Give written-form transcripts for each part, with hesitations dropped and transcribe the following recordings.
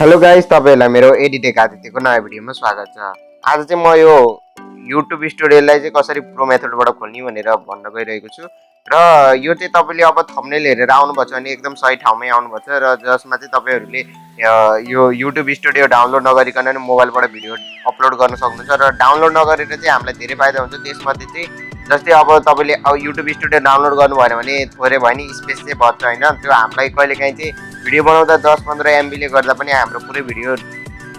Hello guys, तपाईहरुलाई मेरो edtech आदित्यको नयाँ भिडियोमा स्वागत छ। आज चाहिँ म यो युट्युब स्टुडियोलाई चाहिँ कसरी प्रो मेथडबाट खोल्ने भनेर भन्न गइरहेको छु। र यो चाहिँ तपाईले अब थम्बनेल हेरेर आउनुभएको छ भने एकदम सही ठाउँमै आउनुभएको छ र जसमा चाहिँ तपाईहरुले यो युट्युब स्टुडियो डाउनलोड नगरिकन नि मोबाइलबाट भिडियो अपलोड गर्न सक्नुहुन्छ र डाउनलोड नगरेर चाहिँ हामीलाई धेरै फाइदा हुन्छ। त्यसमध्ये चाहिँ जस्तै अब तपाईले युट्युब स्टुडियो डाउनलोड गर्नुभयो भने थोरै भयो नि स्पेस चाहिँ बच्छ हैन। त्यो हामीलाई कहिलेकाहीँ चाहिँ भिडियो बनाउँदा 10-15 MB ले गर्दा पनि हाम्रो पुरै भिडियो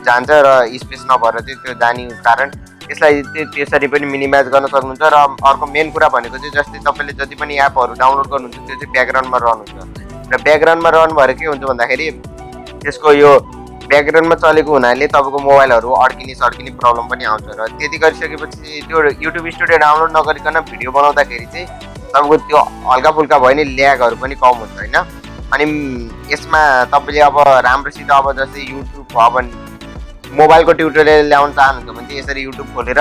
जान्छ र स्पेस नभएर चाहिँ त्यो जाने कारण यसलाई त्यसरी पनि मिनिमाइज गर्न सक्नुहुन्छ। र अर्को मेन कुरा भनेको चाहिँ जस्तै तपाईले जति पनि एपहरु डाउनलोड गर्नुहुन्छ त्यो चाहिँ ब्याकग्राउन्डमा रन हुन्छ र ब्याकग्राउन्डमा रन भएर के हुन्छ भन्दाखेरि त्यसको यो ब्याकग्राउन्डमा चलेको हुनाले तपाईको मोबाइलहरु अड्किने प्रब्लम पनि आउँछ र त्यति गरिसकेपछि त्यो युट्युब स्टुडियो डाउनलोड नगरिकन भिडियो बनाउँदाखेरि चाहिँ तपाईको त्यो हल्का फुल्का भयो नि ल्यागहरु पनि कम हुन्छ हैन। अनि यसमा तपाईले अब राम्रोसित अब जस्तै युट्युब अब मोबाइलको ट्युटोरियल ल्याउन चाहनुहुन्छ भने चाहिँ यसरी युट्युब खोलेर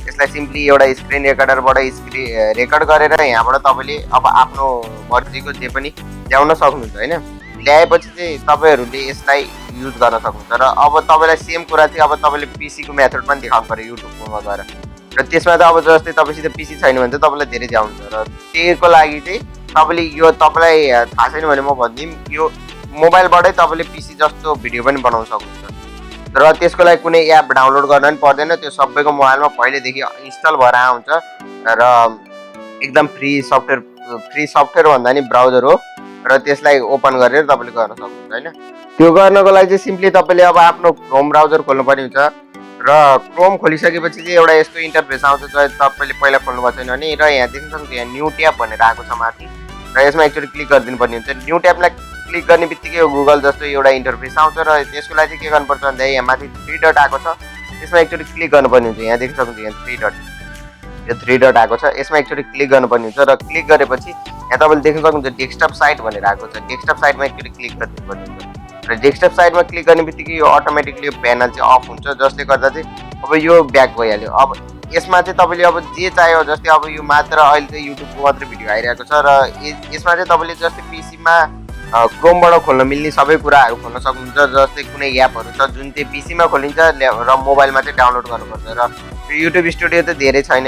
यसलाई सिम्पली एउटा स्क्रिन रेकर्डरबाट रेकर्ड गरेर यहाँबाट तपाईले अब आफ्नो मर्जीको जे पनि ल्याउन सक्नुहुन्छ हैन। ल्याएपछि चाहिँ तपाईहरुले यसलाई युज गर्न सक्नुहुन्छ र अब तपाईलाई सेम कुरा चाहिँ अब तपाईले पीसी को मेथड पनि देखाउनु पर्यो युट्युबमा गएर र त्यसमा त अब जस्तै तपाईसित पीसी छैन भने चाहिँ तपाईलाई धेरै ज्याउ हुन्छ र त्यसको लागि चाहिँ तपाईले यो तपाईलाई थाहा छैन भने म भन्दिम यो मोबाइलबाटै तपाईले पीसी जस्तो भिडियो पनि बनाउन सक्नुहुन्छ र त्यसको लागि कुनै एप डाउनलोड गर्न पनि पर्दैन। त्यो सबैको मोबाइलमा पहिलेदेखि इन्स्टल भएर आउँछ र एकदम फ्री सफ्टवेयर भन्दा नि ब्राउजर हो र त्यसलाई ओपन गरेर तपाईले गर्न सक्नुहुन्छ हैन। त्यो गर्नको लागि चाहिँ सिम्पली तपाईले अब आफ्नो क्रोम ब्राउजर खोल्नु पर्ने हुन्छ र क्रोम खोलिसकेपछि चाहिँ एउटा यस्तो इन्टरफेस आउँछ जो तपाईले पहिला खोल्नु भएको छैन भने र यहाँ देख्न सक्नुहुन्छ यहाँ न्यू ट्याब भनेर आएको छ माथि र यसमा एकचोटी क्लिक गरिदिनु पर्ने हुन्छ। न्यू ट्याबलाई क्लिक गर्ने बित्तिकै यो गुगल जस्तो एउटा इन्टरफेस आउँछ र त्यसको लागि चाहिँ के गर्नुपर्छ भन्दा यहाँ माथि 3 डट आएको छ त्यसमा एकचोटी क्लिक गर्नुपर्ने हुन्छ। यहाँ देख्न सक्नुहुन्छ यहाँ 3 डट आएको छ यसमा एकचोटी क्लिक गर्नुपर्ने हुन्छ र क्लिक गरेपछि यहाँ तपाईले देख्न सक्नुहुन्छ डेस्कटप साइट भनेर आएको छ। डेस्कटप साइटमा एकचोटी क्लिक गरिदिनुपर्ने हुन्छ र डेस्कटप साइटमा क्लिक गर्ने बित्तिकै यो अटोमेटिकली यो प्यानल चाहिँ अफ हुन्छ जसले गर्दा चाहिँ अब यो ब्याक भइहाल्यो। अब यसमा चाहिँ तपाईले अब जे चाहियो जस्तै अब यो मात्र अहिले चाहिँ युट्युबको मात्र भिडियो आइरहेको छ र यसमा चाहिँ तपाईले जस्तै पीसीमा क्रोमबाट खोल्न मिल्ने सबै कुराहरु खोल्न सक्नुहुन्छ। जस्तै कुनै एपहरु छ जुन चाहिँ पीसीमा खोलिन्छ र मोबाइलमा चाहिँ डाउनलोड गर्नुपर्छ र युट्युब स्टुडियो त धेरै छैन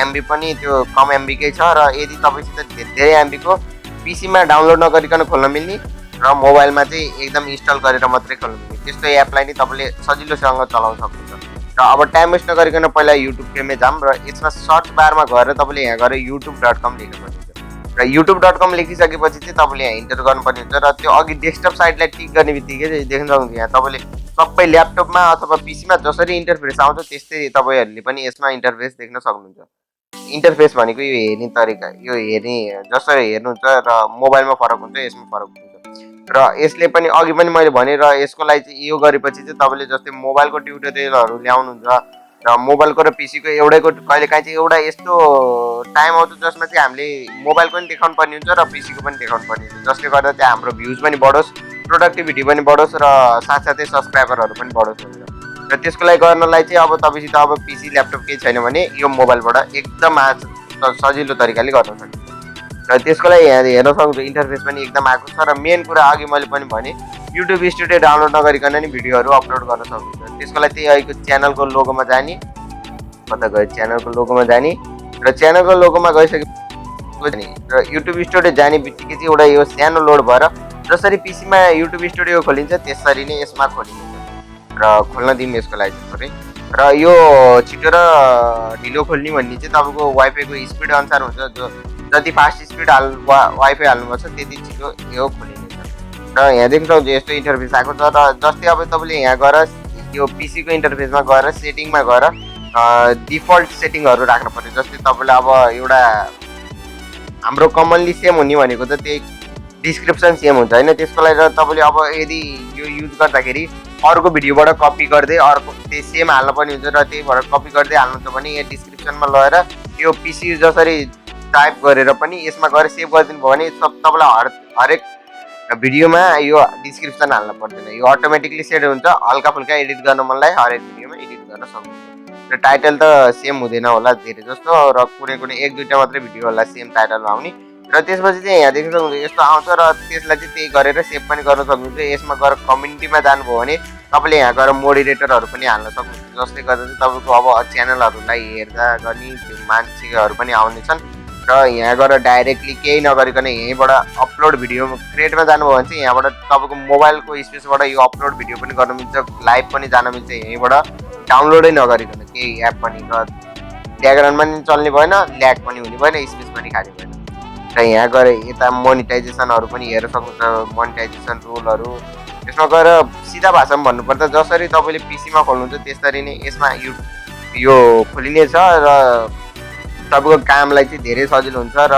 एमबी पनि त्यो कम एमबी कै छ र यदि तपाईसित धेरै एमबी को पीसीमा डाउनलोड नगरिकन खोल्न मिल्ने र मोबाइलमा चाहिँ एकदम इन्स्टल गरेर मात्रै खोल्न मिल्ने त्यस्तो एपलाई नि तपाईले सजिलोसँग चलाउन सक्नुहुन्छ। र अब टाइम वेस्ट नगरिकन पहिला युट्युब पेजमा जाम र यसमा सर्च बारमा गएर तपाईले यहाँ गएर youtube.com लेख्नुपर्ने हुन्छ र youtube.com लेखिसकेपछि चाहिँ तपाईले यहाँ इन्टर गर्नुपर्ने हुन्छ र त्यो अघि डेस्कटप साइटलाई टिक गर्ने बित्तिकै चाहिँ देख्न सक्नुहुन्छ यहाँ तपाईले सबै ल्यापटपमा अथवा पीसीमा जसरी इन्टरफेस आउँछ त्यस्तै तपाईहरुले पनि यसमा इन्टरफेस देख्न सक्नुहुन्छ। इन्टरफेस भनेको यो हेर्ने तरिका यो हेर्ने जसरी हेर्नुहुन्छ र मोबाइलमा फरक हुन्छ यसमा फरक हुन्छ र यसले पनि अघि पनि मैले भने र यसको लागि चाहिँ यो गरेपछि चाहिँ तपाईले जस्तै मोबाइलको ट्युटोरियलहरु ल्याउनुहुन्छ र मोबाइलको र पीसीको एउटैको कहिलेकाहीँ चाहिँ एउटा यस्तो टाइम आउँछ जसमा चाहिँ हामीले मोबाइलको पनि देखाउनु पर्ने हुन्छ र पीसीको पनि देखाउनु पर्ने हुन्छ जसले गर्दा चाहिँ हाम्रो भ्युज पनि बढोस् प्रोडक्टिभिटी पनि बढोस् र साथसाथै सब्स्क्राइबरहरु पनि बढोस् भनेर र त्यसको लागि गर्नलाई चाहिँ अब तपाईसित अब पीसी ल्यापटप केही छैन भने यो मोबाइलबाट एकदम सजिलो तरिकाले गर्न सकिन्छ र त्यसको लागि यहाँ हेर्न सक्नुहुन्छ इन्टरफेस पनि एकदम आएको छ र मेन कुरा अघि मैले पनि भने युट्युब स्टुडियो डाउनलोड नगरिकन नि भिडियोहरु अपलोड गर्न सक्नुहुन्छ। त्यसको लागि चाहिँ अहिलेको च्यानलको लोगोमा जाने कता गयो च्यानलको लोगोमा जाने र च्यानलको लोगोमा गइसकेपछि र युट्युब स्टुडियो जाने बित्तिकै चाहिँ एउटा यो सानो लोड भएर जसरी पीसीमा युट्युब स्टुडियो खोलिन्छ त्यसरी नै यसमा खोलिन्छ र खोल्न दिम यसको लागि चाहिँ र यो छिटो र ढिलो खोल्ने भन्ने चाहिँ तपाईको वाइफाईको स्पिड अनुसार हुन्छ जो जति फास्ट स्पिड वाइफाई हाल्नुपर्छ त्यति छिटो यो खोलिन्छ र यहाँ देख्न सक्नुहुन्छ यस्तो इन्टरफेस आएको छ र जस्तै अब तपाईले यहाँ गएर यो पीसी को इन्टरफेसमा गएर सेटिङमा गएर डिफल्ट सेटिङहरु राख्नु पर्यो। जस्तै तपाईले अब एउटा हाम्रो कमनली सेम हुने भनेको त त्यही डिस्क्रिप्सन सेम हुन्छ हैन। त्यसको लागि तपाईले अब यदि यो युज गर्दाखेरि अर्को भिडियोबाट कपी गर्दै अर्को त्यही सेम हाल्न पनि हुन्छ र त्यहीबाट कपी गर्दै हाल्नुहुन्छ भने यहाँ डिस्क्रिप्सनमा लगेर यो पीसी जसरी टाइप गरेर पनि यसमा गएर सेभ गरिदिनु भयो भने तपाईलाई हरेक भिडियोमा यो डिस्क्रिप्सन हाल्न पर्दैन यो अटोमेटिकली सेट हुन्छ। हल्का फुल्का एडिट गर्न मनलाई हरेक भिडियोमा एडिट गर्न सक्नुहुन्छ र टाइटल त सेम हुँदैन होला धेरै जस्तो र कुनै एक दुईटा मात्रै भिडियो होला सेम टाइटलमा आउने र त्यसपछि चाहिँ यहाँ देख्न सक्नुहुन्छ यस्तो आउँछ र त्यसलाई चाहिँ त्यही गरेर सेभ पनि गर्न सक्नुहुन्छ। यसमा गएर कम्युनिटीमा जानुभयो भने तपाईँले यहाँ गएर मोडिरेटरहरू पनि हाल्न सक्नुहुन्छ, जसले गर्दा चाहिँ तपाईँको अब च्यानलहरूलाई हेर्दा गर्ने त्यो मान्छेहरू पनि आउनेछन्। र यहाँ गएर डाइरेक्टली केही नगरिकन यहीँबाट अपलोड भिडियो क्रिएटमा जानुभयो भने चाहिँ यहाँबाट तपाईँको मोबाइलको स्पेसबाट यो अपलोड भिडियो पनि गर्न मिल्छ, लाइभ पनि जान मिल्छ यहीँबाट डाउनलोडै नगरिकन केही एप पनि। र ब्याकग्राउन्डमा पनि चल्ने भएन, ल्याग पनि हुने भएन, स्पेस पनि खाने भएन। र यहाँ गएर यता मोनिटाइजेसनहरू पनि हेर्न सक्नुहुन्छ, मोनिटाइजेसन रुलहरू। यसमा गएर सिधा भाषामा भन्नुपर्दा जसरी तपाईँले पिसीमा खोल्नुहुन्छ त्यसरी नै यसमा यो खोलिनेछ र तपाईँको कामलाई चाहिँ धेरै सजिलो हुन्छ। र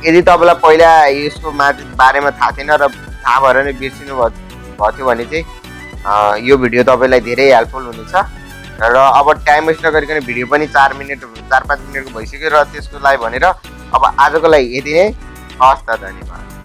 यदि तपाईँलाई पहिला यसको बारेमा थाहा थिएन र थाहा भएर नै बिर्सिनु भएको थियो भने चाहिँ यो भिडियो तपाईँलाई धेरै हेल्पफुल हुनेछ। र अब टाइम वेस्ट नगरिकन भिडियो पनि 4-5 मिनटको भइसक्यो र त्यसको लागि भनेर अब आजको लागि यति नै। हस् त, धन्यवाद।